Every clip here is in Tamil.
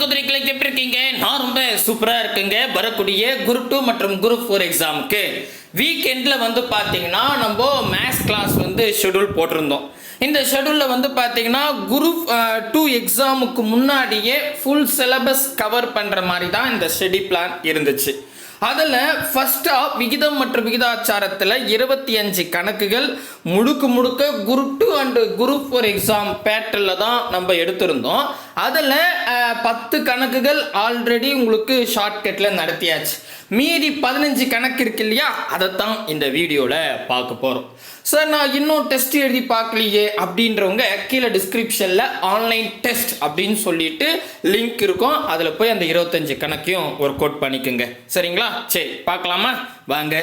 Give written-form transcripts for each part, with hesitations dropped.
சகோதரிகளை எப்படி இருக்கீங்க? நான் ரொம்ப சூப்பரா இருக்குங்க. வரக்கூடிய குரூப் 2 மற்றும் குரூப் 4 எக்ஸாமுக்கு வீக்கெண்ட்ல பாத்தீங்கன்னா நம்ம மேத்ஸ் கிளாஸ் ஷெட்யூல் போட்டிருந்தோம். இந்த ஷெட்யூல்ல பாத்தீங்கன்னா குரூப் 2 எக்ஸாமுக்கு முன்னாடியே ஃபுல் சிலபஸ் கவர் பண்ற மாதிரி தான் இந்த ஸ்டடி பிளான் இருந்துச்சு. அதில் ஃபர்ஸ்ட்டாக விகிதம் மற்றும் விகிதாச்சாரத்தில் 25 கணக்குகள் முழுக்க குரூப் 2 அண்டு குரூப் 4 எக்ஸாம் பேட்டர்னில் தான் நம்ம எடுத்திருந்தோம். அதில் 10 கணக்குகள் ஆல்ரெடி உங்களுக்கு ஷார்ட்கட்டில் நடத்தியாச்சு. மீதி 15 கணக்கு இருக்கு இல்லையா, அதைத்தான் இந்த வீடியோவில் பார்க்க போகிறோம். சார், நான் இன்னும் டெஸ்ட் எழுதி பார்க்கலையே அப்படின்றவங்க கீழே டிஸ்கிரிப்ஷனில் ஆன்லைன் டெஸ்ட் அப்படின்னு சொல்லிட்டு லிங்க் இருக்கும். அதில் போய் அந்த 25 கணக்கையும் ஒர்க் அவுட் பண்ணிக்கோங்க. சரிங்களா? சரி, பார்க்கலாமா? வாங்க.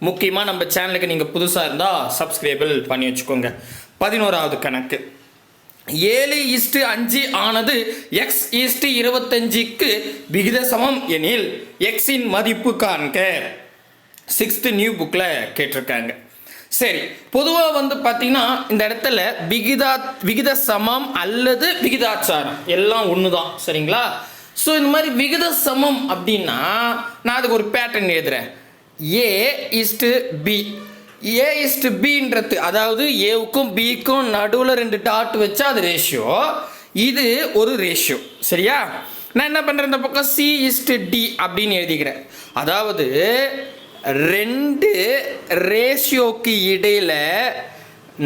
முக்கியமாக நம்ம சேனலுக்கு நீங்கள் புதுசாக இருந்தால் சப்ஸ்கிரைபிள் பண்ணி வச்சுக்கோங்க. 11வது கணக்கு. 7:5 ஆனது x:25க்கு விகித சமம் எனில் எக்ஸின் மதிப்பு காண்க. 6th நியூ புக்கில் கேட்டிருக்காங்க. சரி, பொதுவாக பார்த்தீங்கன்னா இந்த இடத்துல விகித சமம் அல்லது விகிதாச்சாரம் எல்லாம் ஒன்று தான். சரிங்களா? ஸோ இந்த மாதிரி விகித சமம் அப்படின்னா நான் அதுக்கு ஒரு பேட்டர்ன் எழுதுறேன். A:B. A:B அதாவது ஏவுக்கும் பிக்கும் நடுவில் 2 டாட் வச்சா அது ரேஷியோ. இது ஒரு ரேஷியோ. சரியா? நான் என்ன பண்ணுறேன், இந்த பக்கம் C:D அப்படின்னு எழுதிக்கிறேன். அதாவது 2 ரேஷியோக்கு இடையில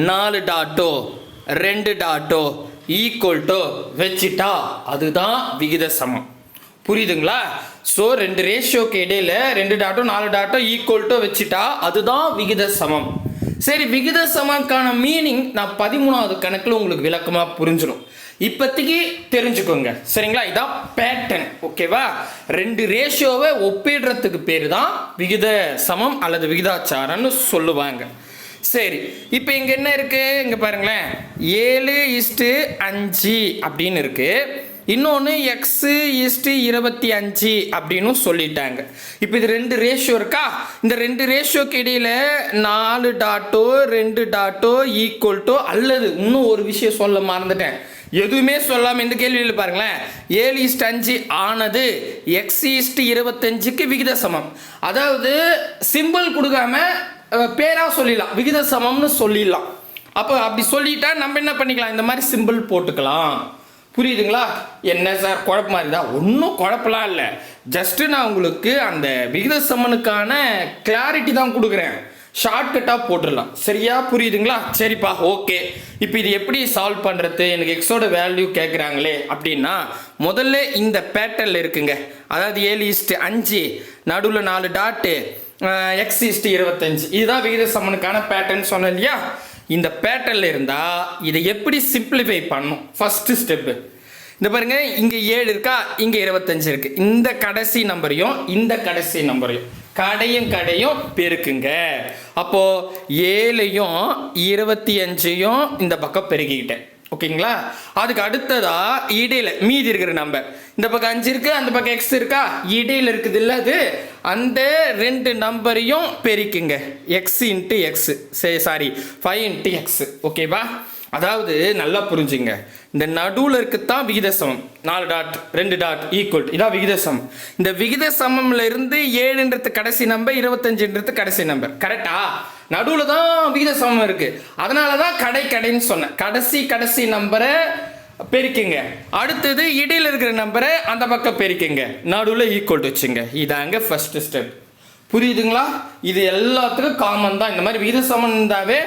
4 டாட்டோ 2 டாட்டோ ஈக்குவல் டு வச்சுட்டா அதுதான் விகித சமம். புரியுதுங்களா? ஸோ 2 ரேஷியோக்கு இடையில 2 டாட்டோ 4 டாட்டோ ஈக்குவல் டு வச்சுட்டா அதுதான் விகித சமம். சரி, விகித சமக்கான மீனிங் நான் 13வது கணக்கில் உங்களுக்கு விளக்கமாக புரிஞ்சிடும். இப்போதைக்கு தெரிஞ்சுக்கோங்க. சரிங்களா? இதான் பேட்டர்ன். ஓகேவா? 2 ரேஷியோவை ஒப்பிடுறதுக்கு பேர் தான் விகித சமம் அல்லது விகிதாச்சாரம்னு சொல்லுவாங்க. சரி, இப்போ இங்கே என்ன இருக்கு? இங்கே பாருங்களேன், 7:5 அப்படின்னு இருக்கு. இன்னொன்று x:25 அப்படின்னு சொல்லிட்டாங்க. இப்போ இது 2 ரேஷியோ இருக்கா? இந்த 2 ரேஷியோக்கு இடையில 4 டாட்டோ 2 டாட்டோ ஈக்குவல் டு அல்லது இன்னும் ஒரு விஷயம் சொல்ல மறந்துட்டேன். எதுவுமே சொல்லாமல் இந்த கேள்வியில் பாருங்களேன், 7:5 ஆனது x:25க்கு விகித சமம். அதாவது சிம்பிள் கொடுக்காம பேரா சொல்லிடலாம், விகித சமம்னு சொல்லிடலாம். அப்போ அப்படி சொல்லிட்டா நம்ம என்ன பண்ணிக்கலாம், இந்த மாதிரி சிம்பிள் போட்டுக்கலாம். புரியுதுங்களா? என்ன சார் குழப்பமா இருக்குதா? ஒன்றும் குழப்பலாம் இல்லை. ஜஸ்ட்டு நான் உங்களுக்கு அந்த விகித சமனுக்கான கிளாரிட்டி தான் கொடுக்குறேன். ஷார்ட்கட்டாக போட்டுடலாம். சரியா? புரியுதுங்களா? சரிப்பா, ஓகே. இப்போ இது எப்படி சால்வ் பண்ணுறது? எனக்கு எக்ஸோட வேல்யூ கேட்குறாங்களே அப்படின்னா முதல்ல இந்த பேட்டர்னில் இருக்குங்க. அதாவது 7:5 நடுவில் 4 டாட்டு x:25 இதுதான் விகித சமனுக்கான பேட்டர்ன் சொன்னேன் இல்லையா? இந்த பேட்டர்னில் இருந்தால் இதை எப்படி சிம்பிளிஃபை பண்ணும்? ஃபஸ்ட்டு ஸ்டெப்பு இந்த பாருங்க, இங்கே 7 இருக்கா, இங்கே 25 இருக்கு. இந்த கடைசி நம்பரையும் இந்த கடைசி நம்பரையும் கடையும் பெருக்குங்க. அப்போ 7யும் 25யும் இந்த பக்கம் பெருக்கிக்கிட்டேன். ஓகேங்களா? அதுக்கு அடுத்ததா இடையில மீதி இருக்கிற நம்பர், இந்த பக்கம் 5 இருக்கு, அந்த பக்கம் x இருக்கா, இடையில இருக்குது இல்ல, அது அந்த 2 நம்பரையும் பெருக்குங்க. x சரி, சாரி 5x. ஓகேவா? அதாவது நல்லா புரிஞ்சுங்க, இந்த நடுவில் இருக்குத்தான் விகித சமம். 4 டாட் 2 டாட் ஈக்குவல் இதான் விகித சமம். இந்த விகித சமம்ல இருந்து 7ன்றது கடைசி நம்பர், 25ன்றது கடைசி நம்பர். கரெக்டா? நடுவில் தான் விகித சமம் இருக்கு. அதனால தான் கடைன்னு சொன்னேன். கடைசி நம்பரை பெருக்குங்க. அடுத்தது இடையில இருக்கிற நம்பரை அந்த பக்கம் பெருக்குங்க, நடுவில் ஈக்குவல் வச்சுங்க. இதாங்க ஃபர்ஸ்ட் ஸ்டெப். புரியுதுங்களா? இது எல்லாத்துக்கும் காமன் தான். இந்த மாதிரி விகித சமம் இருந்தாவே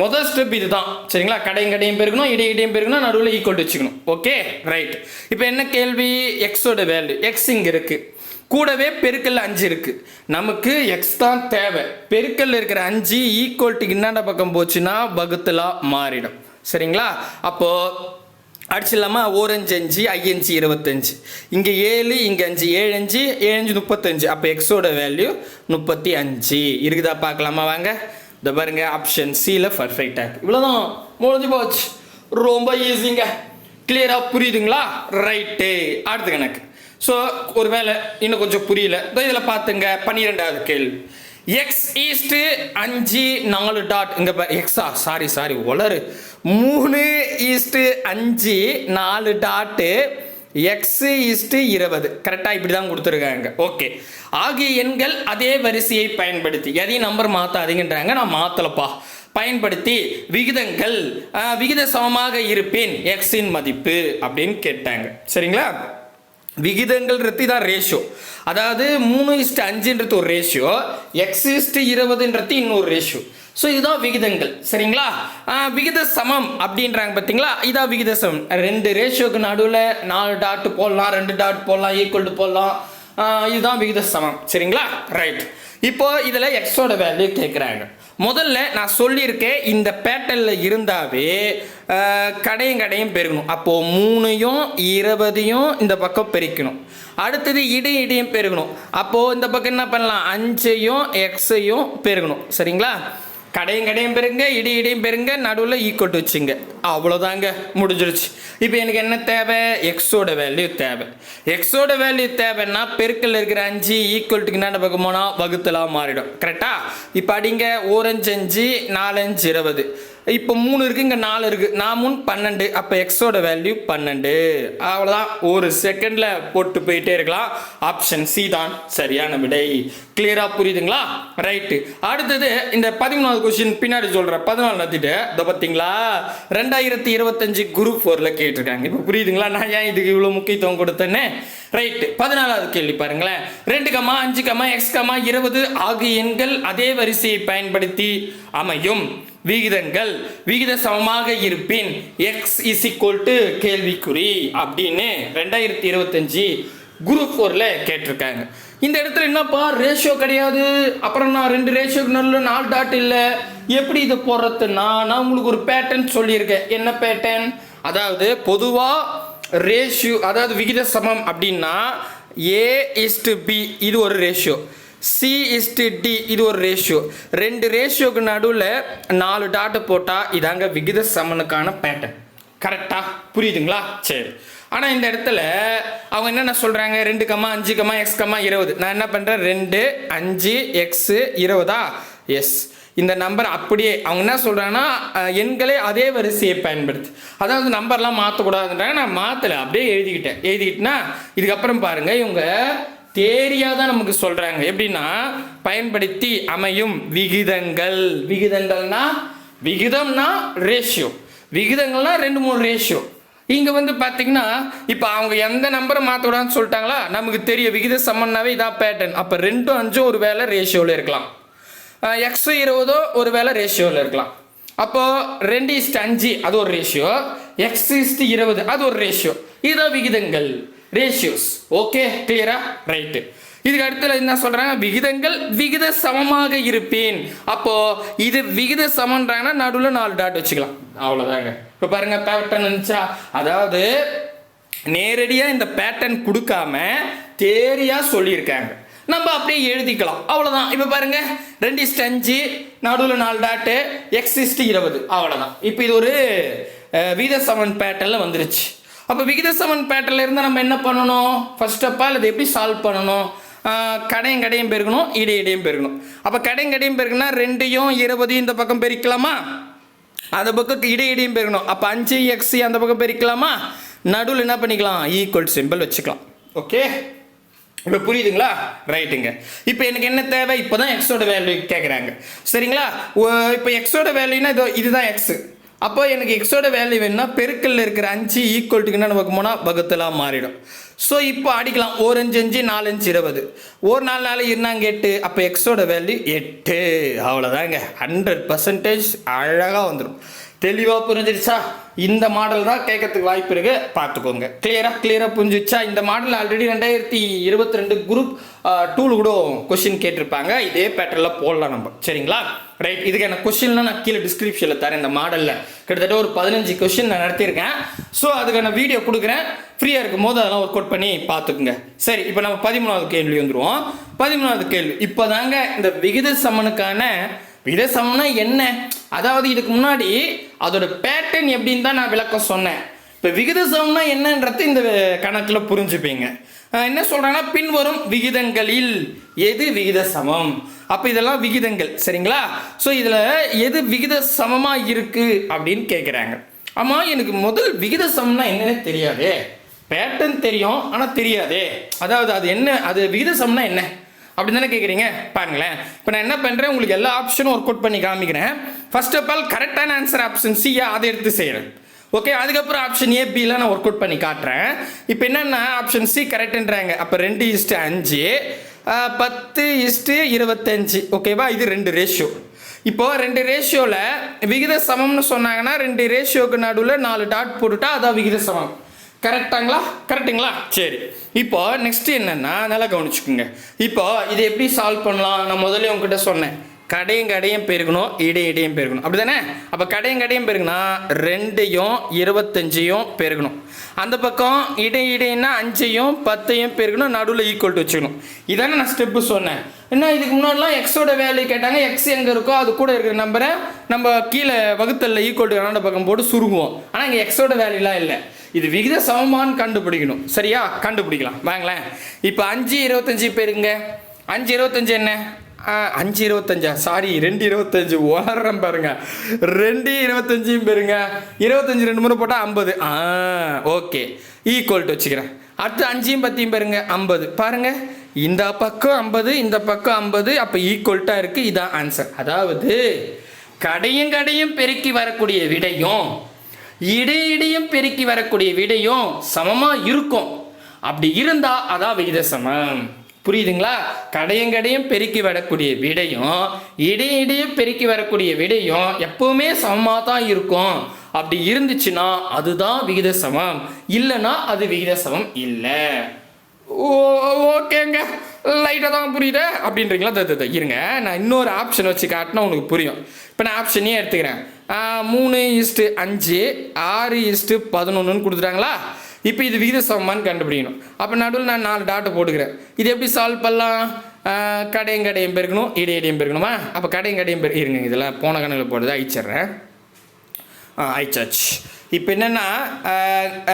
முதல் ஸ்டெப் இதுதான். சரிங்களா? கடையும் பெருக்கணும், இடையும் பெருக்கணும், நடுவில் ஈக்குவல் வச்சுக்கணும். Okay, right. இப்போ என்ன கேள்வி? எக்ஸோட வேல்யூ எக்ஸ் இங்கே இருக்கு, கூடவே பெருக்கல் 5 இருக்கு. நமக்கு எக்ஸ் தான் தேவை. பெருக்கல் இருக்கிற 5 ஈக்குவல்ட்டுக்கு என்னென்ன பக்கம் போச்சுன்னா வகுத்தலா மாறிடும். சரிங்களா? அப்போ அடிச்சிடலாமா? 4×5 5 25, இங்கே 7 இங்கே 5 7×5 35. அப்போ எக்ஸோட வேல்யூ 35 இருக்குதா? பார்க்கலாமா? வாங்க. இந்த பாருங்க, ஆப்ஷன் சியில் பர்ஃபெக்ட் ஆக். இவ்வளோதான், முடிஞ்சு போச்சு. ரொம்ப ஈஸிங்க. கிளியராக புரியுதுங்களா? ரைட்டு. அடுத்த கணக்கு. ஸோ ஒரு வேளை இன்னும் கொஞ்சம் புரியல, இதில் பார்த்துங்க. 12வது கேள்வி. x:5 4 டாட் இங்கே எக்ஸா சாரி 3:5 4 டாட்டு x/20 கரெக்டாக இப்படி தான் கொடுத்துருக்காங்க. ஓகே, ஆகிய எண்கள் அதே வரிசையை பயன்படுத்தி எதையும் நம்பர் மாற்றாதீங்கன்றாங்க. நான் மாற்றலப்பா. பயன்படுத்தி விகிதங்கள் விகித சமமாக இருப்பேன் எக்ஸின் மதிப்பு அப்படின்னு கேட்டாங்க. சரிங்களா? விகிதங்கள்ன்றது தான் ரேஷியோ. அதாவது 3:5ன்றது ஒரு ரேஷியோ, x/20ன்றது இன்னொரு ரேஷியோ. ஸோ இதுதான் விகிதங்கள். சரிங்களா? விகித சமம் அப்படின்றாங்க பார்த்தீங்களா? இதான் விகித சமம். 2 ரேஷியோக்கு நடுவில் 4 டாட் போடலாம், 2 டாட் போடலாம், ஈக்குவல் டு போடலாம். இதுதான் விகித சமம். சரிங்களா? ரைட். இப்போ இதில் எக்ஸோட வேல்யூ கேட்குறாங்க. முதல்ல நான் சொல்லியிருக்கேன், இந்த பேட்டர்னில் இருந்தாவே கடையும் பெருகணும். அப்போது 3யும் 20யும் இந்த பக்கம் பெருக்கணும். அடுத்தது இடையும் பெருகணும். அப்போது இந்த பக்கம் என்ன பண்ணலாம், 5ஐயும் எக்ஸையும் பெருகணும். சரிங்களா? கடையும் பெருங்க, இடையும் பெருங்க, நடுவில் ஈக்குவல் டு வச்சுங்க. அவ்வளோதாங்க, முடிஞ்சிருச்சு. இப்போ எனக்கு என்ன தேவை, எக்ஸோட வேல்யூ தேவை. எக்ஸோட வேல்யூ தேவைன்னா பெருக்கல் இருக்கிற 5 ஈக்குவல் டுக்கு என்ன பக்கம் போனால் வகுத்தலாக மாறிடும். கரெக்டா? இப்போ அடிங்க, 1×5 4×5 20. இப்போ 3 இருக்குது, இங்கே 4 இருக்குது, 4×3 12. அப்போ எக்ஸோட வேல்யூ 12. அவ்வளோதான், ஒரு செகண்டில் போட்டு போயிட்டே இருக்கலாம். ஆப்ஷன் சி தான் சரியான விடை. கிளியராக புரியுதுங்களா? ரைட்டு. அடுத்தது இந்த 13வது கொஸ்டின் பின்னாடி சொல்கிறேன். 14 நடத்திட்டு இதை பார்த்தீங்களா, 2025 குரூப் 4ல் கேட்டிருக்காங்க. இப்போ புரியுதுங்களா நான் ஏன் இதுக்கு இவ்வளோ முக்கியத்துவம் கொடுத்தேன்னு? ரைட்டு. 14வது கேள்வி பாருங்களேன். 2, 5, x, 20 ஆகிய எண்கள் அதே வரிசையை பயன்படுத்தி அமையும் விகிதங்கள் விகித சமமாக இருப்பின் x கேள்விக்குறி அப்படின்னு 2025 குரூப் 4ல் கேட்டிருக்காங்க. இந்த இடத்துல என்னப்பா, ரேஷியோ கிடையாது, அப்புறம் நான் 2 ரேஷியோக்கு நல்ல 4 டாட் இல்லை, எப்படி இதை போடுறதுன்னா நான் உங்களுக்கு ஒரு பேட்டர்ன் சொல்லியிருக்கேன். என்ன பேட்டர்ன்? அதாவது பொதுவாக ரேஷியோ, அதாவது விகித சமம் அப்படின்னா a/b இது ஒரு ரேஷியோ, c/d இது ஒரு ரேஷியோ. 2 ரேஷியோக்கு நடுவில் 4 டாட்டு போட்டால் இதாங்க விகித சமனுக்கான பேட்டர்ன். கரெக்டா? புரியுதுங்களா? சரி. ஆனால் இந்த இடத்துல அவங்க என்னென்ன சொல்கிறாங்க, 2, 5, x, 20. நான் என்ன பண்ணுறேன், 2, 5, x, 20. எஸ், இந்த நம்பர் அப்படியே அவங்க என்ன சொல்கிறாங்கன்னா எண்களே அதே வரிசையை பயன்படுத்து. அதாவது நம்பர்லாம் மாற்றக்கூடாதுன்றாங்க. நான் மாற்றலை, அப்படியே எழுதிக்கிட்டேன்னா இதுக்கப்புறம் பாருங்கள், இவங்க தேரியாக தான் நமக்கு சொல்கிறாங்க. எப்படின்னா, பயன்படுத்தி அமையும் விகிதங்கள். விகிதங்கள்னா, விகிதம்னா ரேஷியோ, விகிதங்கள்னா 2-3 ரேஷியோ. இங்கே வந்து பார்த்தீங்கன்னா இப்போ அவங்க எந்த நம்பரை மாற்றக்கூடாதுன்னு சொல்லிட்டாங்களா, நமக்கு தெரியும் விகித சமன்னாவே இதான் பேட்டர்ன். அப்போ 2, 5 ஒரு வேளை ரேஷியோவில் இருக்கலாம், x, 20 ஒரு வேளை ரேஷியோவில் இருக்கலாம். அப்போது 2:5 அது ஒரு ரேஷியோ, x/20 அது ஒரு ரேஷியோ. இதுதான் விகிதங்கள், ரேஷியோஸ். ஓகே, கிளியரா? ரைட்டு. இதுக்கு அடுத்தது என்ன சொல்றாங்க, விகிதங்கள் விகித சமமாக இருப்பேன். அப்போ இது விகித சமன்றாங்கன்னா நடுவில் 4 டாட் வச்சுக்கலாம். அவ்வளோதாங்க. இப்போ பாருங்க பேட்டர்ன் இருந்துச்சா, அதாவது நேரடியாக இந்த பேட்டர்ன் கொடுக்காம தேரியாக சொல்லியிருக்காங்க, நம்ம அப்படியே எழுதிக்கலாம். அவ்வளோதான். இப்போ பாருங்க 2:5 நடுவில் 4 டாட்டு, x/20 அவ்வளோதான். இப்போ இது ஒரு விகித சமன் பேட்டர்னில் வந்துருச்சு. அப்போ விகித சமன் பேட்டர்ல இருந்தால் நம்ம என்ன பண்ணணும், ஃபர்ஸ்ட் ஆஃப் ஆல் இதை எப்படி சால்வ் பண்ணணும், கடையும் பெருக்கணும், இடையும் பெருக்கணும். அப்போ கடையும் பெருக்குனா 2யும் 20 இந்த பக்கம் பெருக்கலாமா, அந்த பக்கம் இடையும் பெருக்கணும். அப்போ 5x அந்த பக்கம் பெருக்கலாமா, நடுவில் என்ன பண்ணிக்கலாம், ஈக்குவல் சிம்பிள் வச்சுக்கலாம். ஓகே, இப்போ புரியுதுங்களா? ரைட்டுங்க. இப்போ எனக்கு என்ன தேவை, இப்போ தான் எக்ஸோட வேல்யூ கேட்குறாங்க. சரிங்களா? இப்போ எக்ஸோட வேல்யூனா இதுதான் எக்ஸ். அப்போ எனக்கு எக்ஸோட வேல்யூ வேணும்னா பெருக்கல்ல இருக்கிற 5 ஈக்குவல் டுக்கு என்ன பார்க்கணும்னா வகுத்தலாக மாறிடும். ஸோ இப்போ அடிக்கலாம், 1×5 4×20, 1 4 4 இருந்தாங்க 8. அப்போ எக்ஸோட வேல்யூ 8. அவ்வளோதாங்க, 100% அழகாக வந்துடும். தெளிவாக புரிஞ்சிருச்சா? இந்த மாடல் தான் கேட்கறதுக்கு வாய்ப்பு இருக்கு, பார்த்துக்கோங்க. கிளியராக புரிஞ்சிச்சா? இந்த மாடல் ஆல்ரெடி 2022 குரூப் 2 கூட கொஸ்டின் கேட்டிருப்பாங்க. இதே பேட்டர்ல போடலாம் நம்ம. சரிங்களா? ரைட். இதுக்கான கொஸ்டின்லாம் நான் கீழே டிஸ்கிரிப்ஷனில் தரேன். இந்த மாடலில் கிட்டத்தட்ட ஒரு 15 கொஸ்டின் நான் நடத்தியிருக்கேன். ஸோ அதுக்கான வீடியோ கொடுக்குறேன், ஃப்ரீயாக இருக்கும் போது அதெல்லாம் ஒர்க் அவுட் பண்ணி பார்த்துக்குங்க. சரி, இப்போ நம்ம 13வது கேள்வி வந்துடுவோம். 13வது கேள்வி இப்போ தாங்க இந்த விகித சமனுக்கான விகித சமம்னா என்ன, அதாவது இதுக்கு முன்னாடி அதோட பேட்டர்ன் எப்படின்னு தான் நான் விளக்கம் சொன்னேன். இப்போ விகித சமம்னா என்னன்றது இந்த கணக்கில் புரிஞ்சுப்பீங்க. என்ன சொல்கிறாங்கன்னா, பின்வரும் விகிதங்களில் எது விகித சமம். அப்போ இதெல்லாம் விகிதங்கள். சரிங்களா? ஸோ இதில் எது விகித சமமாக இருக்குது அப்படின்னு கேட்குறாங்க. ஆமாம், எனக்கு முதல் விகித சமம்னா என்னன்னு தெரியாது. பேட்டர்ன் தெரியும் ஆனால் தெரியாதே. அதாவது அது என்ன, அது விகித சமம்னா என்ன அப்படி தானே கேட்குறீங்க. பாருங்களேன், இப்போ நான் என்ன பண்ணுறேன், உங்களுக்கு எல்லா ஆப்ஷனும் ஒர்க் அவுட் பண்ணி காமிக்கிறேன். ஃபர்ஸ்ட் ஆஃப் ஆல் கரெக்டான ஆன்சர் ஆப்ஷன் சியா அதை எடுத்து செய்கிறேன். ஓகே, அதுக்கப்புறம் ஆப்ஷன் ஏபியில் நான் ஒர்க் அவுட் பண்ணி காட்டுறேன். இப்போ என்னென்னா ஆப்ஷன் சி கரெக்டுன்றாங்க. அப்போ 2:5 10:25. ஓகேவா, இது 2 ரேஷியோ. இப்போது 2 ரேஷியோவில் விகித சமம்னு சொன்னாங்கன்னா 2 ரேஷியோக்கு நடுவில் 4 டாட் போட்டுட்டா அதான் விகித சமம். கரெக்டுங்களா? சரி, இப்போ நெக்ஸ்ட் என்னன்னா நல்லா கவனிச்சுக்கோங்க. இப்போ இதை எப்படி சால்வ் பண்ணலாம்? நான் முதல்ல உங்ககிட்ட சொன்னேன், கடையும் பெருகணும், இடையும் பெருகணும், அப்படி தானே? அப்போ கடையும் பெருகுனா 2யும் 25யும் பெருகணும். அந்த பக்கம் இடைன்னா 5யும் 10யும் பெருகணும், நடுவில் ஈக்குவல் டு வச்சுக்கணும். இதானே நான் ஸ்டெப்பு சொன்னேன். என்ன இதுக்கு முன்னாடிலாம் எக்ஸோட வேல்யூ கேட்டாங்க, எக்ஸ் எங்கே இருக்கோ அது கூட இருக்கிற நம்பரை நம்ம கீழே வகுத்தலில் ஈக்குவல் டு கனடா பக்கம் போட்டு சுருங்குவோம். ஆனால் இங்கே எக்ஸோட வேல்யூலாம் இல்லை. இது விகித சமமானு கண்டுபிடிக்கணும். சரியா? கண்டுபிடிக்கலாம் வாங்களேன். இப்போ 5:25 பெருங்க. 5:25 என்ன? 5:25 சாரி 2:25 ஓடுறேன் பாருங்க. 2:25 பெருங்க. 25 2 முறை போட்டால் 50. ஓகே, ஈக்குவல் டு வச்சுக்கிறேன். அடுத்து 5யும் 10யும் பெருங்க. 50 பாருங்க, இந்த பக்கம் 50 இந்த பக்கம் 50. அப்போ ஈக்குவல்ட்டாக இருக்குது. இதான் ஆன்சர். அதாவது கடையும் பெருக்கி வரக்கூடிய விடையும் இடையும் பெருக்கி வரக்கூடிய விடையும் சமமாக இருக்கும். அப்படி இருந்தால் அதான் விகித சமம். புரியுதுங்களா? கடையும் பெருக்கி வரக்கூடிய விடையும் இடையும் பெருக்கி வரக்கூடிய விடையும் எப்பவுமே சமமாக தான் இருக்கும். அப்படி இருந்துச்சுன்னா அதுதான் விகித சமம், இல்லைன்னா அது விகித சமம் இல்லை. ஓகேங்க, லைட்டாக தான் புரியுது அப்படின்றீங்களா? இருங்க, நான் இன்னொரு ஆப்ஷன் வச்சு காட்டினா உங்களுக்கு புரியும். இப்போ நான் ஆப்ஷனே எடுத்துக்கிறேன். 3:5 6:11 கொடுத்துட்டாங்களா? இப்போ இது விகித சமமானு கண்டுபிடிக்கணும். அப்போ நடுவில் நான் 4 டாட்டை போட்டுக்கிறேன். இது எப்படி சால்வ் பண்ணலாம்? கடையும் பெருக்கணும், இடையும் பெருக்கணுமா? அப்போ கடையும் இருங்க, இதெல்லாம் போன கணக்கில் போடுறது அழிச்சிட்றேன். அழிச்சாச்சு. இப்போ என்னென்னா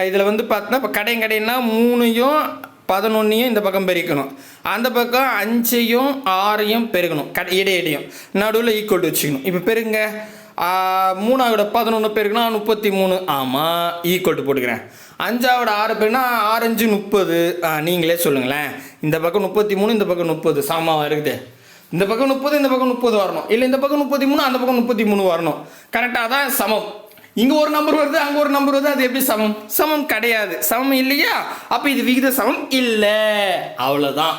இதில் வந்து பார்த்தோன்னா இப்போ கடைன்னா 3யும் 11யும் இந்த பக்கம் பெருக்கணும், அந்த பக்கம் 5யும் 6யும் பெருக்கணும், இடையும் நடுவில் ஈக்குவல் டு வச்சுக்கணும். இப்போ பெருங்க. 3 11 பெருக்குனா 33. ஆமாம், ஈக்குவல் டு போட்டுக்கிறேன். 5 6 பெருக்குனா 6 5 30. நீங்களே சொல்லுங்களேன். இந்த பக்கம் 33 இந்த பக்கம் 30 சமமாக இருக்குது. இந்த பக்கம் 30 இந்த பக்கம் 30 வரணும், இல்லை இந்த பக்கம் 33 அந்த பக்கம் 33 வரணும். கரெக்டாக தான் சமம். இங்கே ஒரு நம்பர் வருது அங்கே ஒரு நம்பர் வருது, அது எப்படி சமம்? சமம் கிடையாது. சமம் இல்லையா? அப்போ இது விகித சமம் இல்லை, அவ்வளோதான்.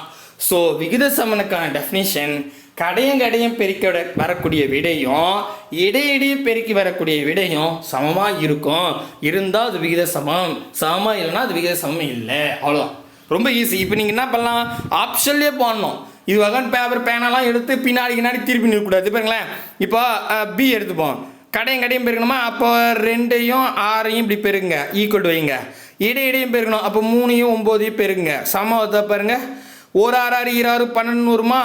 ஸோ விகித சமனுக்கான டெஃபினிஷன் கடையும் பெருக்கி வரக்கூடிய விடையும் இடையும் பெருக்கி வரக்கூடிய விடையும் சமமாக இருக்கும். இருந்தால் அது விகித சமம், சமமாக இல்லைன்னா அது விகித சமம் இல்லை. அவ்வளோதான், ரொம்ப ஈஸி. இப்போ நீங்கள் என்ன பண்ணலாம்? ஆப்ஷன்லேயே போடணும். இது வகன் பேப்பர் பேனெல்லாம் எடுத்து பின்னாடி திருப்பி நிற்கக்கூடாது. பாருங்களேன், இப்போ பி எடுத்துப்போம். கடையும் பெருக்கணுமா? அப்போ 2யும் 6யும் இப்படி பெருங்க, ஈக்குவல் டு வைங்க. இடையும் பெருக்கணும், அப்போ 3யும் 9யும் பெருங்க. சமத்தை பாருங்க. 1 6 6 6 12 வருமா?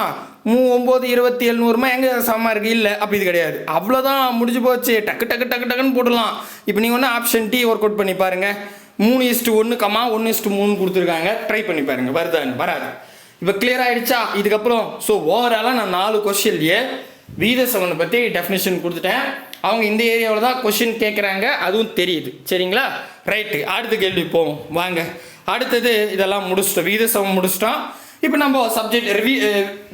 9 27 வருமா? எங்கே சமமாக இருக்குது? இல்லை. அப்போ இது கிடையாது. அவ்வளோதான், முடிஞ்சு போச்சு. டக்குன்னு போடலாம். இப்போ நீங்கள் ஒன்று ஆப்ஷன் டி ஒர்க் அவுட் பண்ணி பாருங்கள். 3:1, 1:3 கொடுத்துருக்காங்க. ட்ரை பண்ணி பாருங்கள், வருதான்னு. வராது. இப்போ கிளியர் ஆகிடுச்சா? இதுக்கப்புறம் ஸோ ஓவராலாக நான் 4 கொஸ்டின்லேயே விகித சமனை பற்றி டெஃபினேஷன் கொடுத்துட்டேன். அவங்க இந்த ஏரியாவில் தான் கொஸ்டின் கேட்குறாங்க, அதுவும் தெரியுது. சரிங்களா? ரைட்டு, அடுத்த கேள்வி போவோம் வாங்க. அடுத்தது இதெல்லாம் முடிச்சிட்டோம், விகித சமம் முடிச்சிட்டோம். இப்போ நம்ம சப்ஜெக்ட்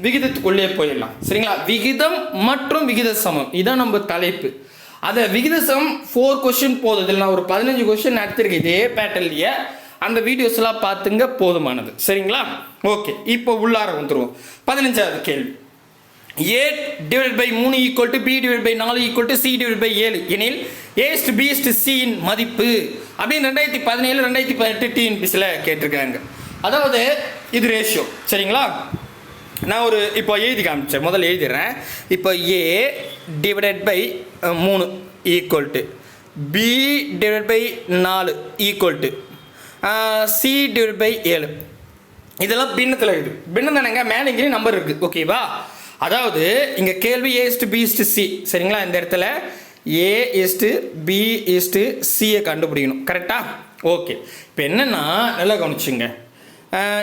விகிதத்துக்குள்ளே போயிடலாம். சரிங்களா? விகிதம் மற்றும் விகித சமம் இதான் நம்ம தலைப்பு. அதை விகித சமம் 4 கொஸ்டின் போதும். இதில் நான் ஒரு 15 கொஸ்டின் எடுத்திருக்கேன் இதே பேட்டர்ன்லையே. அந்த வீடியோஸ்லாம் பார்த்துங்க, போதுமானது. சரிங்களா? ஓகே, இப்போ உள்ளார வந்துடுவோம். 15வது கேள்வி. A/3 equal to B/4 equal to C/7 எனில் A/B/C இன் மதிப்பு அப்படின்னு 2017 2018 டிஎன்பிசியில் கேட்டிருக்காங்க. அதாவது இது ரேஷியோ. சரிங்களா? நான் ஒரு இப்போ எழுதி காமிச்சேன், முதல்ல எழுதிடுறேன். இப்போ A/3 equal to B/4 equal to C/7. இதெல்லாம் பின்னத்தில் இருக்குது. பின்னம் தானேங்க, மேலே இங்கேயும் நம்பர் இருக்குது. ஓகேவா? அதாவது இங்கே கேள்வி A/B/C. சரிங்களா? இந்த இடத்துல A/B/Cயை கண்டுபிடிக்கணும். கரெக்டா? ஓகே, இப்போ என்னென்னா நல்லா கவனிச்சுங்க.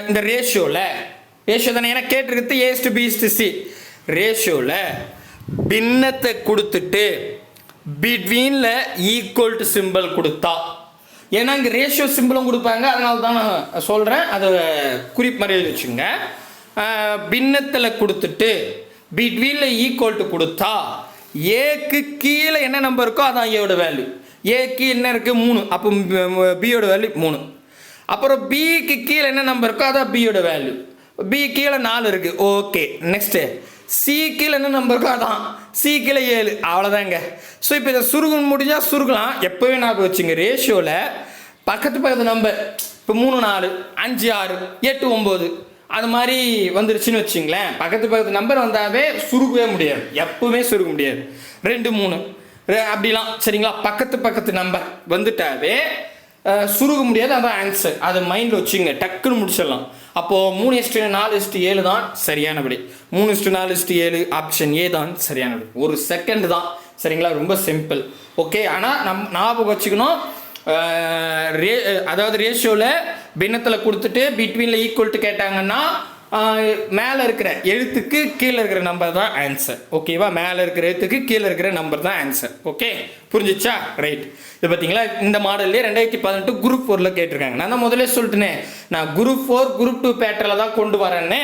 இந்த ரேஷியோ தானே ஏன்னா கேட்டிருக்கிறது A/B/C. ரேஷியோவில் பின்னத்தை கொடுத்துட்டு பிட்வீனில் ஈக்குவல் டு சிம்பிள் கொடுத்தா ஏன்னா இங்கே ரேஷியோ சிம்பிளும் கொடுப்பாங்க, அதனால தான் நான் சொல்கிறேன். அதை குறிப்பு மாதிரி எழுதி வச்சுங்க. பின்னத்தில் கொடுத்துட்டு பிட்வீனில் ஈக்குவல் டு கொடுத்தா ஏக்கு கீழே என்ன நம்பர் இருக்கோ அதான் ஏவோட வேல்யூ. ஏக்கு என்ன இருக்குது 3, அப்போ பியோட வேல்யூ 3. அப்புறம் பிக்கு கீழே என்ன நம்பர் இருக்கோ அதான் பியோட வேல்யூ. பி கீழே 4 இருக்குது. ஓகே, நெக்ஸ்ட்டு சி கீழே என்ன நம்பர் இருக்கோ அதான். சி கீழே 7, அவ்வளோதாங்க. ஸோ இப்போ இதை சுருகணும் முடிஞ்சால் சுருகலாம். எப்போவே ஞாபகம் வச்சுங்க, ரேஷியோவில் பக்கத்து நம்பர் இப்போ 3 4 5 6 8 9 அது மாதிரி வந்துருச்சுன்னு வச்சுங்களேன். பக்கத்து நம்பர் வந்தாவே சுருக்கவே முடியாது, எப்பவுமே சுருக்க முடியாது. 2 3 அப்படிலாம் சரிங்களா. பக்கத்து நம்பர் வந்துட்டாவே சுருக்க முடியாது, அதான் ஆன்சர். அதை மைண்டில் வச்சுங்க, டக்குன்னு முடிச்சிடலாம். அப்போது 3:4:7 தான் சரியானபடி. 3:4:7 ஆப்ஷன் ஏ தான் சரியானபடி. 1 செகண்ட் தான் சரிங்களா, ரொம்ப சிம்பிள். ஓகே, ஆனால் ஞாபகம் வச்சுக்கணும், அதாவது ரேஷியோவில் பின்னத்தில் கொடுத்துட்டு பிட்வீனில் ஈக்குவல் டு கேட்டாங்கன்னா மேலே இருக்கிற எழுத்துக்கு கீழே இருக்கிற நம்பர் தான் ஆன்சர். ஓகேவா, மேலே இருக்கிற எழுத்துக்கு கீழே இருக்கிற நம்பர் தான் ஆன்சர். ஓகே, புரிஞ்சிச்சா? ரைட். இது பார்த்தீங்களா, இந்த மாடல்லே 2018 குரூப் 4ல் கேட்டிருக்காங்க. நான் தான் முதலே சொல்லிட்டேனே, நான் குரூப் 4 குரூப் 2 பேட்டரில் தான் கொண்டு வரேன்னு.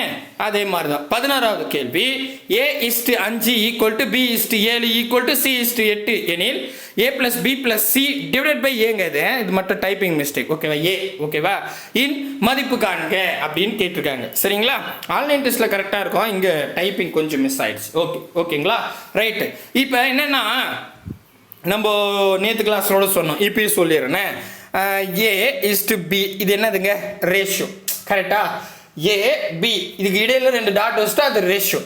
அதே மாதிரி தான் 16வது கேள்வி, A:5 equal to B:7 equal to C:8 எனில் A + B + C divided by ஏங்க. இது மட்டும் டைப்பிங் மிஸ்டேக். ஓகேவா, ஏ ஓகேவா, இன் மதிப்பு காண்க அப்படின்னு கேட்டிருக்காங்க. சரிங்களா, ஆன்லைன் டெஸ்ட்டில் கரெக்டாக இருக்கும், இங்கே டைப்பிங் கொஞ்சம் மிஸ் ஆயிடுச்சு. ஓகேங்களா, ரைட்டு. இப்போ என்னென்னா, நம்ம நேற்று கிளாஸோட சொன்னோம், இப்பயும் சொல்லிடுறேன்னே. A:B இது என்னதுங்க, ரேஷியோ. கரெக்டா, AB இதுக்கு இடையில 2 டாட் வச்சுட்டா அது ரேஷியோ.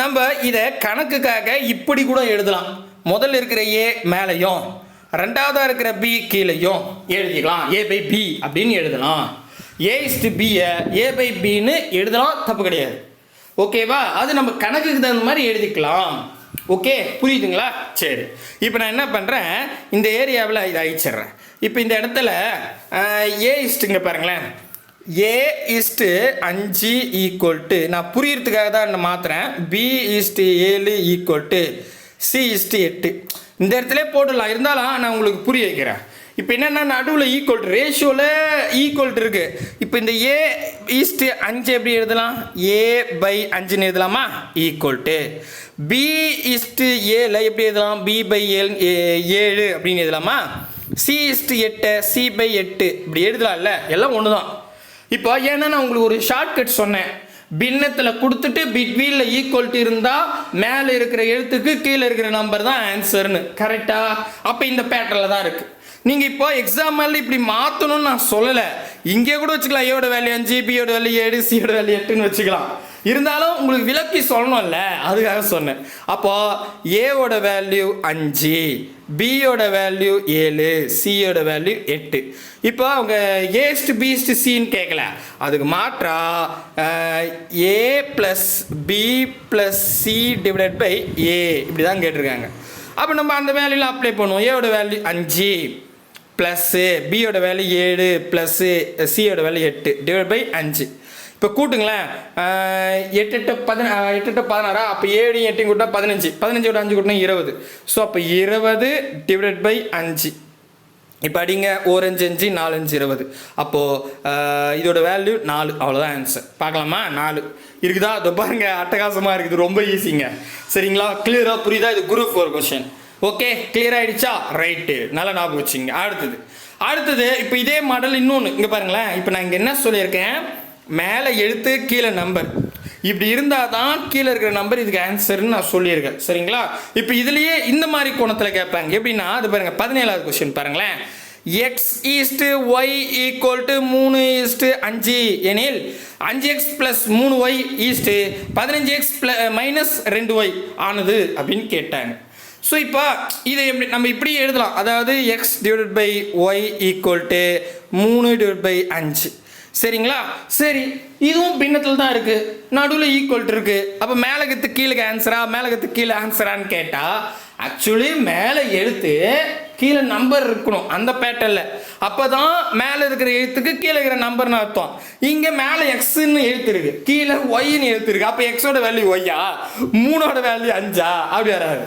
நம்ம இதை கணக்குக்காக இப்படி கூட எழுதலாம். முதல்ல இருக்கிற A மேலையும் ரெண்டாவதாக இருக்கிற B கீழையும் எழுதிக்கலாம். A/B அப்படின்னு எழுதலாம். A:B A/Bன்னு எழுதலாம், தப்பு கிடையாது. ஓகேவா, அது நம்ம கணக்குக்கு தகுந்த மாதிரி எழுதிக்கலாம். ஓகே, புரியுதுங்களா? சரி, இப்போ நான் என்ன பண்ணுறேன், இந்த ஏரியாவில் இதை அழிச்சிட்றேன். இப்போ இந்த இடத்துல இங்கே பாருங்களேன், A:5 ஈக்குவல் டு, நான் புரியறதுக்காக தான் நான் மாற்றுறேன், B:7 ஈக்குவல் டு C:8 இந்த இடத்துல போட்டுடலாம். இருந்தாலும் நான் உங்களுக்கு புரிய வைக்கிறேன். இப்போ என்னென்னா, நடுவில் ஈக்குவல் டு ரேஷியோவில் ஈக்குவல் டு இருக்குது. இப்போ இந்த A:5 எப்படி எழுதலாம், A/5ன்னு எழுதலாமா, ஈக்குவல் டு B:7 எப்படி எழுதலாம், B/7 அப்படின்னு எழுதலாமா, C:8 C/8 இப்படி எழுதலாம்ல, எல்லாம் ஒன்று தான். இப்போ ஏன்னா நான் உங்களுக்கு ஒரு ஷார்ட்கட் சொன்னேன், பின்னத்தில் கொடுத்துட்டு பிட்வீனில் ஈக்குவல் டு இருந்தால் மேலே இருக்கிற எழுத்துக்கு கீழே இருக்கிற நம்பர் தான் ஆன்சர்னு. கரெக்டா? அப்போ இந்த பேட்டர்னில் தான் இருக்குது. நீங்கள் இப்போ எக்ஸாம்பிள் இப்படி மாற்றணும்னு நான் சொல்லலை, இங்கே கூட வச்சுக்கலாம். ஏவோட வேல்யூ 5, பியோட வேல்யூ 7, சியோட வேல்யூ 8ன்னு வச்சுக்கலாம். இருந்தாலும் உங்களுக்கு விளக்கி சொல்லணும்ல, அதுக்காக சொன்னேன். அப்போது ஏவோட வேல்யூ 5, பியோட வேல்யூ 7, சியோட வேல்யூ 8. இப்போ அவங்க A:B:Cன்னு கேட்கல, அதுக்கு மாற்றா A + B + C divided by A இப்படி தான் கேட்டிருக்காங்க. அப்போ நம்ம அந்த வேல்யூவில் அப்ளை பண்ணுவோம். ஏவோட வேல்யூ 5 ப்ளஸ்ஸு பியோட வேல்யூ 7 ப்ளஸ்ஸு சியோட வேல்யூ 8 டிவைட் பை 5. இப்போ கூட்டுங்களேன், 8 8 16, அப்போ 7 8 கூட்டினா 15, 15 5 கூட்டினா 20. ஸோ அப்போ 20 டிவைட் பை 5. இப்போ அடிங்க, 1 5 5 4 5 20. அப்போது இதோட வேல்யூ 4, அவ்வளோதான் ஆன்சர். பார்க்கலாமா, 4 இருக்குதா? அது பாருங்க, அட்டகாசமாக இருக்குது, ரொம்ப ஈஸிங்க. சரிங்களா, கிளியராக புரியுதா? இது குரூப் 4 கொஸ்டின். ஓகே, கிளியர் ஆகிடுச்சா? ரைட்டு, நல்லா ஞாபகம் வச்சுங்க. அடுத்தது இப்போ இதே மாடல் இன்னொன்று இங்கே பாருங்களேன். இப்போ நான் இங்கே என்ன சொல்லியிருக்கேன், மேலே எழுத்து கீழே நம்பர் இப்படி இருந்தால் தான் கீழே இருக்கிற நம்பர் இதுக்கு ஆன்சர்னு நான் சொல்லியிருக்கேன். சரிங்களா, இப்போ இதுலேயே இந்த மாதிரி கோணத்தில் கேட்பாங்க. எப்படின்னா, அது பாருங்கள், 17வது கொஸ்டின் பாருங்களேன். X:y ஈக்குவல் டு 3:5 எனில் 5x + 3y 15x - 2y ஆனது அப்படின்னு கேட்டாங்க. ஸோ இப்போ இதை எப்படி நம்ம இப்படி எழுதலாம், அதாவது x/y ஈக்குவல் டு 3/5. சரிங்களா, சரி, இதுவும் பின்னத்தில் தான் இருக்குது, நடுவில் ஈக்குவல் இருக்குது. அப்போ மேலகத்து கீழே ஆன்சரா, மேலகத்து கீழே ஆன்சரான்னு கேட்டால், ஆக்சுவலி மேலே எழுத்து கீழே நம்பர் இருக்கணும் அந்த பேட்டர்னில். அப்போ தான் மேலே இருக்கிற எழுத்துக்கு கீழே இருக்கிற நம்பர்னு அர்த்தம். இங்கே மேலே எக்ஸ்ன்னு எழுத்து இருக்கு, கீழே ஒய்ன்னு எழுத்து இருக்கு. அப்போ எக்ஸோட வேல்யூ ஒய்யா, 3ஓட வேல்யூ 5ஆ, அப்படி வராது.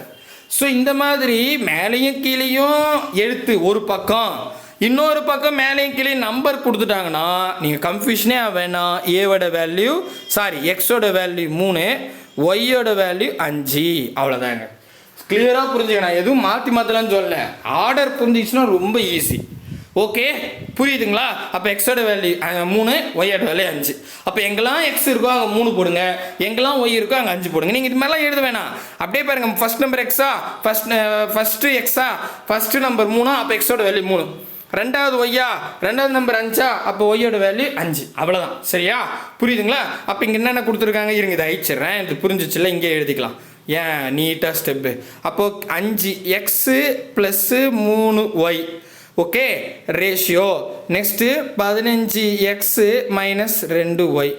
ஸோ இந்த மாதிரி மேலேயும் கீழேயும் எழுத்து ஒரு பக்கம், இன்னொரு பக்கம் மேலேயும் கீழே நம்பர் கொடுத்துட்டாங்கன்னா நீங்கள் கன்ஃபியூஷனே வேணாம். ஏவோட வேல்யூ எக்ஸோட வேல்யூ 3, ஒய்யோட வேல்யூ 5, அவ்வளோதாங்க. கிளியராக புரிஞ்சுக்கணும், எதுவும் மாற்றி மாற்றலான்னு சொல்லலை. ஆர்டர் புரிஞ்சிச்சுன்னா ரொம்ப ஈஸி. ஓகே, புரியுதுங்களா? அப்போ எக்ஸோட வேல்யூ 3, ஒய்யோட வேல்யூ 5. அப்போ எங்கெல்லாம் எக்ஸ் இருக்கோ அங்கே 3 போடுங்க, எங்கெல்லாம் ஒய் இருக்கோ அங்கே 5 போடுங்க. நீங்கள் இது மாதிரிலாம் எழுத வேணாம். அப்படியே பாருங்க, ஃபர்ஸ்ட் நம்பர் எக்ஸா, ஃபர்ஸ்ட் எக்ஸா, ஃபர்ஸ்ட் நம்பர் 3, அப்போ எக்ஸோட வேல்யூ 3. ரெண்டாவது ஒய்யா, ரெண்டாவது நம்பர் 5, அப்போ ஒய்யோட வேல்யூ 5. அவ்வளோதான். சரியா? புரியுதுங்களா? அப்போ இங்கே என்னென்ன கொடுத்துருக்காங்க இருங்க, இதை அழிச்சிடுறேன். இது புரிஞ்சிச்சுல, இங்கே எழுதிக்கலாம். ஏன் நீட்டாக ஸ்டெப்பு. அப்போது 5 x plus 3 y. Okay, ratio next 15 x minus 2 y.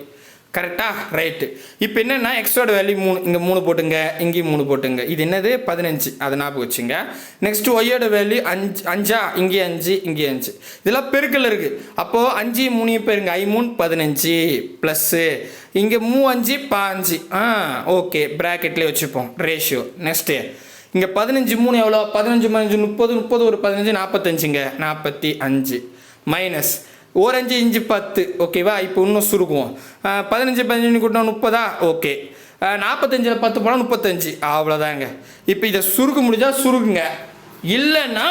கரெக்டா? ரைட்டு. இப்போ என்னென்னா எக்ஸோட வேல்யூ 3, இங்கே 3 போட்டுங்க, இங்கேயும் 3 போட்டுங்க. இது என்னது? 15, அதை ஞாபகம் வச்சுங்க. நெக்ஸ்ட்டு ஒய்யோட வேல்யூ 5, இங்கே 5, இங்கே 5. இதெல்லாம் பெருக்கல் இருக்குது. அப்போது 5 3 பெருங்க, 5 15 ப்ளஸ்ஸு இங்கே 5 5. ஓகே, ப்ராக்கெட்லேயே வச்சுப்போம். ரேஷியோ நெக்ஸ்ட்டு இங்கே 15 3 எவ்வளோ? 15 30 30 ஒரு 15 45ங்க, 45 மைனஸ் ஒரு 5 5 10. ஓகேவா? இப்போ இன்னும் சுருக்குவோம். 15 15 கூட்டினா 30. ஓகே, 45 10 போனால் 35. அவ்வளோதாங்க. இப்போ இதை சுருக்க முடிஞ்சால் சுருக்குங்க, இல்லைன்னா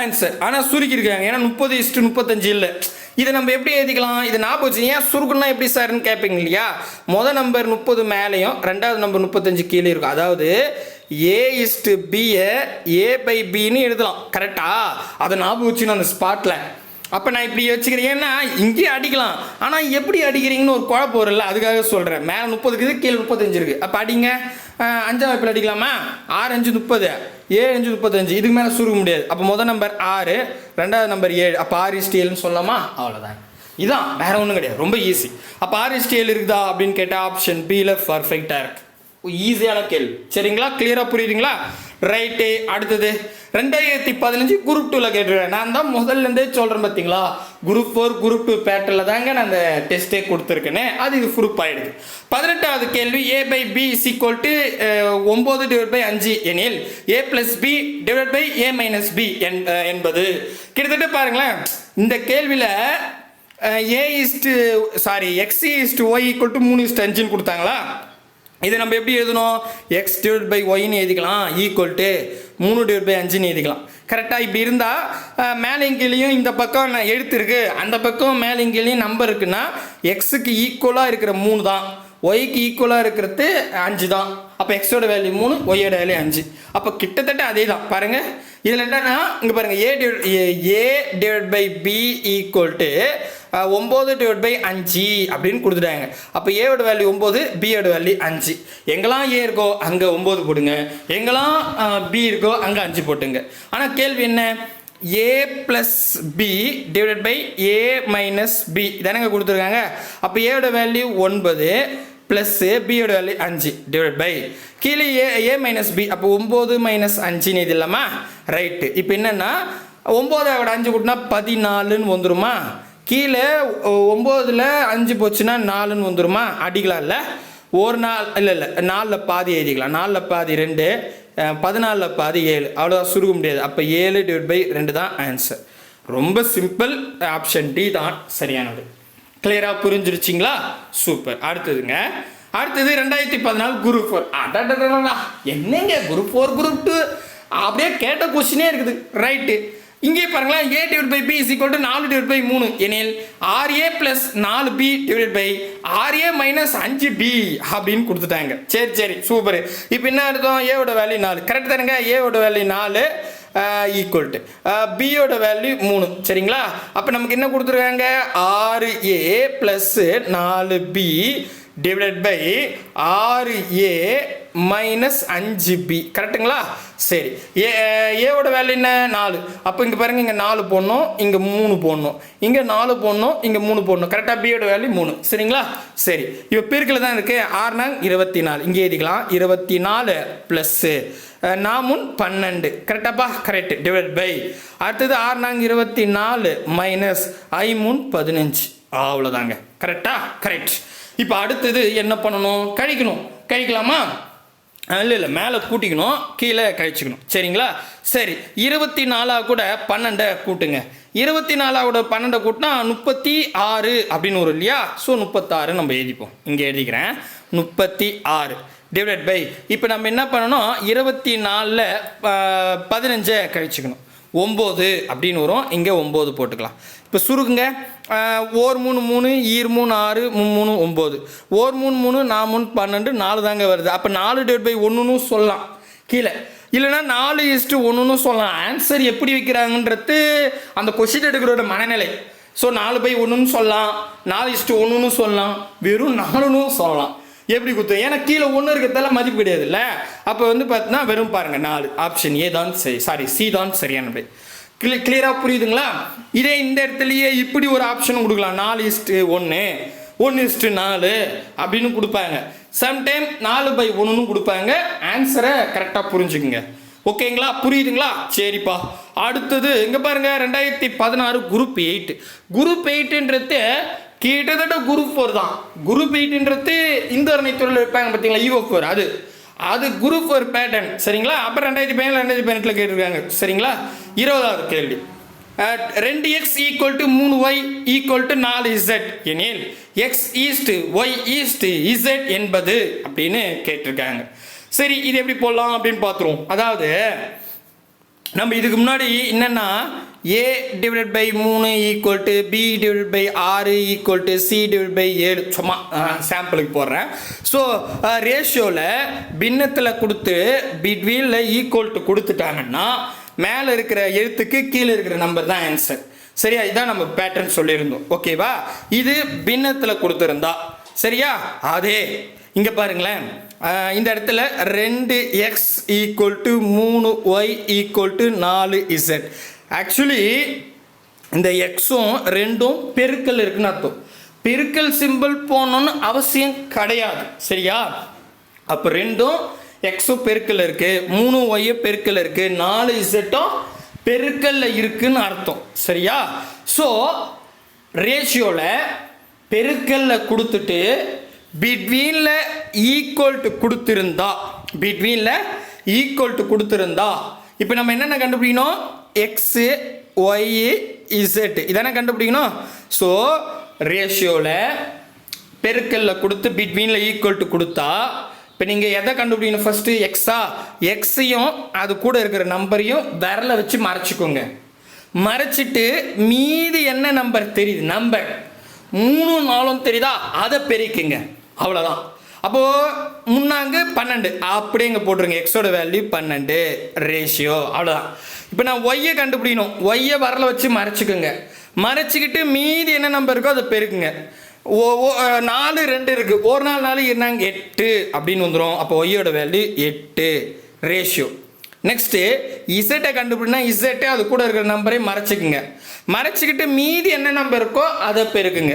ஆன்சர். ஆனால் சுருக்கிருக்காங்க, ஏன்னா 30:35 இல்லை. இதை நம்ம எப்படி எழுதிக்கலாம்? இதை ஞாபகம் வச்சு, ஏன் சுருக்குன்னா எப்படி சார்ன்னு கேட்பீங்க இல்லையா? மொதல் நம்பர் 30 மேலேயும் ரெண்டாவது நம்பர் 35 கீழே இருக்கும். அதாவது A/Bயை A/Bன்னு எழுதலாம். கரெக்டா? அதை ஞாபகம் வச்சுன்னு அந்த ஸ்பாட்டில். அப்போ நான் இப்படி வச்சுக்கிறேன், ஏன்னா இங்கேயே அடிக்கலாம், ஆனால் எப்படி அடிக்கிறீங்கன்னு ஒரு குழப்பம் வரும்ல, அதுக்காக சொல்கிறேன். மேலே 30 இருக்குது, கீழே 35 இருக்குது. அப்போ அடிங்க. 5ஆம் வாய்ப்பில் அடிக்கலாமா? 6 5 30, 7 5 35. இதுக்கு மேலே சுருக்க முடியாது. அப்போ முதல் நம்பர் 6, ரெண்டாவது நம்பர் 7. அப்போ 6:7ன்னு சொல்லலாமா? அவ்வளோதான். இதான், வேற ஒன்றும் கிடையாது, ரொம்ப ஈஸி. அப்போ 6:7 இருக்குதா அப்படின்னு கேட்டால் ஆப்ஷன் பியில் பர்ஃபெக்டாக இருக்குது. ஈஸியான கேள்வி. சரிங்களா? கிளியராக புரியுதுங்களா? ரைட்டு. அடுத்தது 2015 குரூப் 2ல் கேட்டுருவேன். நான் தான் முதல்லேருந்தே சொல்கிறேன் பார்த்தீங்களா, குரூப் 4 குரூப் 2 பேட்டர்னில் தாங்க நான் அந்த டெஸ்ட்டே கொடுத்துருக்கேன்னு. அது இது ப்ரூஃப் ஆகிடுது. 18வது கேள்வி, A/B = 9/5 எனில் A+B / A-B என்பது. கிட்டத்தட்ட பாருங்களேன், இந்த கேள்வியில் X/Y = 3:5 கொடுத்தாங்களா? இதை நம்ம எப்படி எழுதணும்? X/Yன்னு எழுதிக்கலாம், ஈக்குவல் டு 3/5ன்னு எழுதிக்கலாம். கரெக்டாக? இப்படி இருந்தால் மேலேங்கேலையும் இந்த பக்கம் எழுத்து இருக்குது, அந்த பக்கம் மேலேங்கேலையும் நம்பர் இருக்குன்னா எக்ஸுக்கு ஈக்குவலாக இருக்கிற 3 தான், ஒய்க்கு ஈக்குவலாக இருக்கிறது 5 தான். அப்போ எக்ஸோட வேல்யூ 3, ஒய்யோட வேல்யூ 5. அப்போ கிட்டத்தட்ட அதே தான். பாருங்கள், இதில் என்னன்னா இங்கே பாருங்கள், A/B = 9/5 அப்படின்னு கொடுத்துட்டாங்க. அப்போ ஏவோட வேல்யூ 9, பியோட வேல்யூ 5. எங்கெல்லாம் ஏ இருக்கோ அங்கே 9 போடுங்க, எங்கெல்லாம் பி இருக்கோ அங்கே 5 போட்டுங்க. ஆனால் கேள்வி என்ன? A+B / A-B தானங்க கொடுத்துருக்காங்க. அப்போ ஏவோட வேல்யூ 9 ப்ளஸ்ஸு பியோட வேல்யூ 5 கீழே A-B. அப்போ 9 - 5ன்னு இது இல்லாமா? ரைட்டு. இப்போ என்னென்னா 9 5 கூட்டினா 14ன்னு வந்துருமா? கீழே 9ல் 5 போச்சுன்னா 4ன்னு வந்துருமா? அடிக்கலாம் இல்லை? ஒரு நாள் இல்லை 4ல் பாதி எழுதிக்கலாம். 4ல் பாதி 2, 14ல் பாதி 7. அவ்வளோதான், சுருக்க முடியாது. அப்போ 7/2 தான் ஆன்சர். ரொம்ப சிம்பிள். ஆப்ஷன் டி தான் சரியானது. கிளியராக புரிஞ்சிருச்சிங்களா? சூப்பர். அடுத்தது 2014 குரூப் 4. என்னங்க குரூப் 4 குரூப் 2 அப்படியே கேட்ட கொஸ்டினே இருக்குது. ரைட்டு. இங்கே பாருங்களேன், A/B = 4/3 எனில் RA + 4B / RA - 5B அப்படின்னு கொடுத்துட்டாங்க. சரி சூப்பர். இப்போ என்ன அர்த்தம்? ஏவோட வேல்யூ 4. கரெக்ட் தானுங்க? ஏவோட வேல்யூ 4 ஈக்குவல் டு பியோட வேல்யூ 3. சரிங்களா? அப்போ நமக்கு என்ன கொடுத்துருக்காங்க? 6A + 4B / 6A - 5B. கரெக்டுங்களா? சரி. ஏவோட வேல்யூ என்ன? 4. அப்போ இங்கே பாருங்கள், இங்கே 4 போடணும், இங்கே 3 போடணும், இங்கே 4 போடணும், இங்கே 3 போடணும். கரெக்டாக? பியோட வேல்யூ 3. சரிங்களா? சரி. இப்போ பெருக்கில் தான் இருக்குது. 6 24. இங்கே எழுதிக்கலாம். 24 ப்ளஸ்ஸு 4 12. கரெக்டாப்பா? கரெக்ட். அடுத்தது 6 24 மைனஸ் 5 15. அவ்வளோதாங்க. கரெக்டா? கரெக்ட். இப்போ அடுத்தது என்ன பண்ணணும்? கழிக்கணும். கழிக்கலாமா? இல்லை மேலே கூட்டிக்கணும், கீழே கழிச்சுக்கணும். சரிங்களா? சரி, 24 கூட 12 கூட்டுங்க. 24 கூட 12 கூட்டினா 36 அப்படின்னு வரும் இல்லையா? ஸோ 36 நம்ம எழுதிப்போம். இங்கே எழுதிக்கிறேன் 36 டிவைட் பை, இப்போ நம்ம என்ன பண்ணணும், 24ல் 15 கழிச்சுக்கணும், 9 அப்படின்னு வரும். இங்கே 9 போட்டுக்கலாம். இப்போ சுருக்குங்க. 1 3 3 ஈர் 3 6 3 9 1 3 3 4 3 12 4 தாங்க வருது. அப்போ 4 டிவைட் பை 1ன்னு சொல்லலாம் கீழே, இல்லைனா 4:1ன்னு சொல்லலாம். ஆன்சர் எப்படி வைக்கிறாங்கன்றது அந்த கொஸ்டின் எடுக்கிறோட மனநிலை. ஸோ 4/1ன்னு சொல்லலாம், 4:1ன்னு சொல்லலாம், வெறும் 4ன்னு சொல்லலாம். எப்படி குத்து? ஏன்னா கீழே 1 இருக்கிறதால மதிப்பு கிடையாது இல்லை. அப்போ வந்து பார்த்தீங்கன்னா வெறும் பாருங்கள் 4. ஆப்ஷன் ஏ தான் சரி, சி தான் சரியானது. கிளியராக புரியுதுங்களா? இதே இந்த இடத்துலையே இப்படி ஒரு ஆப்ஷன் கொடுக்கலாம், 4:1 1:4 அப்படின்னு கொடுப்பாங்க. சம்டைம் 4/1ன்னு கொடுப்பாங்க. ஆன்சரை கரெக்டாக புரிஞ்சுக்குங்க. ஓகேங்களா? புரியுதுங்களா? சரிப்பா. அடுத்தது இங்கே பாருங்க, 2016 குரூப் 8. குரூப் 8ன்றது கிட்டத்தட்ட குரூப் 4 தான். குரூப் 8ன்றது இந்த துறையில் வைப்பாங்க பார்த்தீங்களா, EO4, அது குரூப் 4 பேட்டர்ன். சரிங்களா? அப்புறம் 2017 2018 கேட்டிருக்காங்க. சரிங்களா? 20வது கேள்வி, 2x = 3y = 4z எனில் x is to y is to z என்பது அப்படின்னு கேட்டிருக்காங்க. சரி, இது எப்படி போடலாம் அப்படின்னு பார்த்துருவோம். அதாவது நம்ம இதுக்கு முன்னாடி என்னென்னா, a divide by 3 = b divide by 6 = c divide by 7 சும்மா சாம்பிளுக்கு போடுறேன். ஸோ ரேஷியோவில் பின்னத்தில் கொடுத்து பிட்வீனில் ஈக்குவல் கொடுத்துட்டாங்கன்னா மேலே இருக்கிற எழுத்துக்கு கீழே இருக்கிற நம்பர் தான் ஆன்சர். சரியா? இதுதான் நம்ம பேட்டர்ன் சொல்லியிருந்தோம். ஓகேவா? இது பின்னத்தில் கொடுத்துருந்தா சரியா? அதே இங்கே பாருங்களேன், இந்த இடத்துல 2x = 3y = 4z. ஆக்சுவலி இந்த எக்ஸும் 2ம் பெருக்கல் இருக்குன்னு அர்த்தம். பெருக்கல் சிம்பிள் போகணுன்னு அவசியம் கிடையாது. சரியா? அப்போ 2ம் எக்ஸும் பெருக்கல் இருக்கு, 3y பெருக்கல் இருக்கு, 4zம் பெருக்கல்ல இருக்குன்னு அர்த்தம். சரியா? ஸோ ரேஷியோவில் பெருக்கல்ல கொடுத்துட்டு பிட்வீனில் ஈக்குவல் கொடுத்துருந்தா இப்போ நம்ம என்னென்ன கண்டுபிடிக்கணும், எக்ஸு ஒய் இசட் இதானே கண்டுபிடிக்கணும். ஸோ ரேஷியோவில் பெருக்கல்ல கொடுத்து பிட்வீனில் ஈக்குவல் கொடுத்தா இப்போ நீங்கள் எதை கண்டுபிடிக்கணும், ஃபஸ்ட்டு எக்ஸா, எக்ஸையும் அது கூட இருக்கிற நம்பரையும் விரலை வச்சு மறைச்சிக்கோங்க. மறைச்சிட்டு மீதி என்ன நம்பர் தெரியுது, நம்பர் 3 4 தெரியுதா, அதை பெருக்குங்க. அவ்வளோதான். அப்போது முன்னாங்க 12 அப்படியே இங்கே போட்டுருங்க. எக்ஸோட வேல்யூ 12 ரேஷியோ. அவ்வளோதான். இப்போ நான் ஒய்யை கண்டுபிடிக்கணும். ஒய்யை வரல வச்சு மறைச்சிக்கோங்க. மறைச்சிக்கிட்டு மீதி என்ன நம்பர் இருக்கோ அதை பெருக்குங்க. 4 2 இருக்குது, ஒரு நாள் 4 இருந்தாங்க 8 அப்படின்னு வந்துடும். அப்போ ஒய்யோட வேல்யூ 8 ரேஷியோ. நெக்ஸ்ட்டு இசட்டை கண்டுபிடினா இசட்டை அது கூட இருக்கிற நம்பரை மறைச்சிக்குங்க. மறைச்சிக்கிட்டு மீதி என்ன நம்பர் இருக்கோ அதை பெருக்குங்க.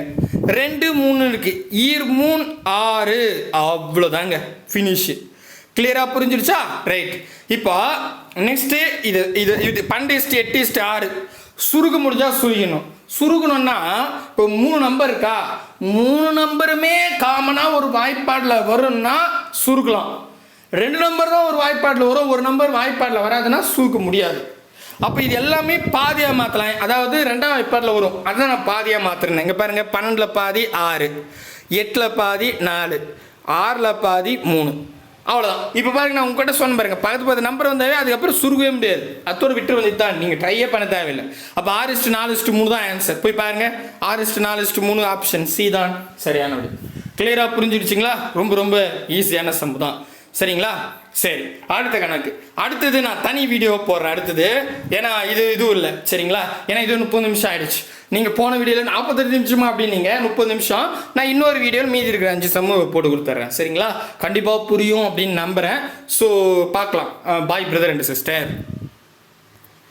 2 3 இருக்கு, ஈர் 3 6 அவ்வளோதாங்க, ஃபினிஷு. கிளியராக புரிஞ்சிருச்சா? ரைட். இப்போ நெக்ஸ்ட்டு இது இது இது 12:8:6 சுருக்க முடிஞ்சா சுருக்கணும். சுருக்கணும்னா இப்போ 3 நம்பர் இருக்கா, 3 நம்பருமே காமனாக ஒரு வாய்ப்பாடில் வரும்னா சுருக்கலாம். 2 நம்பர் தான் ஒரு வாய்ப்பாட்டில் வரும், ஒரு நம்பர் வாய்ப்பாட்டில் வராதுன்னா சுருக்க முடியாது. அப்போ இது எல்லாமே பாதியாக மாற்றலாம். அதாவது 2ஆம் வாய்ப்பாட்டில் வரும், அதுதான் நான் பாதியாக மாற்றுறேன். இங்கே பாருங்கள், 12ல் பாதி 6, 8ல் பாதி 4, 6ல் பாதி 3. அவ்வளோதான். இப்போ பாருங்க, நான் உங்ககிட்ட சொன்ன பாருங்க, 10 நம்பர் வந்தாவே அதுக்கப்புறம் சுருக்கவே முடியாது. அத்தோடு விட்டு வந்து தான் நீங்கள் ட்ரையே பண்ண தேவையில்லை. அப்போ 6:4:3 தான் ஆன்சர். போய் பாருங்க, 6:4:3 ஆப்ஷன் சி தான் சரியானது. கிளியராக புரிஞ்சிடுச்சிங்களா? ரொம்ப ரொம்ப ஈஸியான சம்பு தான். சரிங்களா? சரி, அடுத்த கணக்கு. அடுத்தது நான் தனி வீடியோ போடுறேன் அடுத்தது. ஏன்னா இதுவும் இல்லை. சரிங்களா? ஏன்னா இது 30 நிமிஷம் ஆயிடுச்சு. நீங்கள் போன வீடியோவில் 48 நிமிஷமா அப்படின்னீங்க, 30 நிமிஷம். நான் இன்னொரு வீடியோவில் மீதி இருக்கிற 5 சம்மு போட்டு கொடுத்துட்றேன். சரிங்களா? கண்டிப்பாக புரியும் அப்படின்னு நம்புகிறேன். ஸோ பார்க்கலாம். பாய் பிரதர் அண்ட் சிஸ்டர்.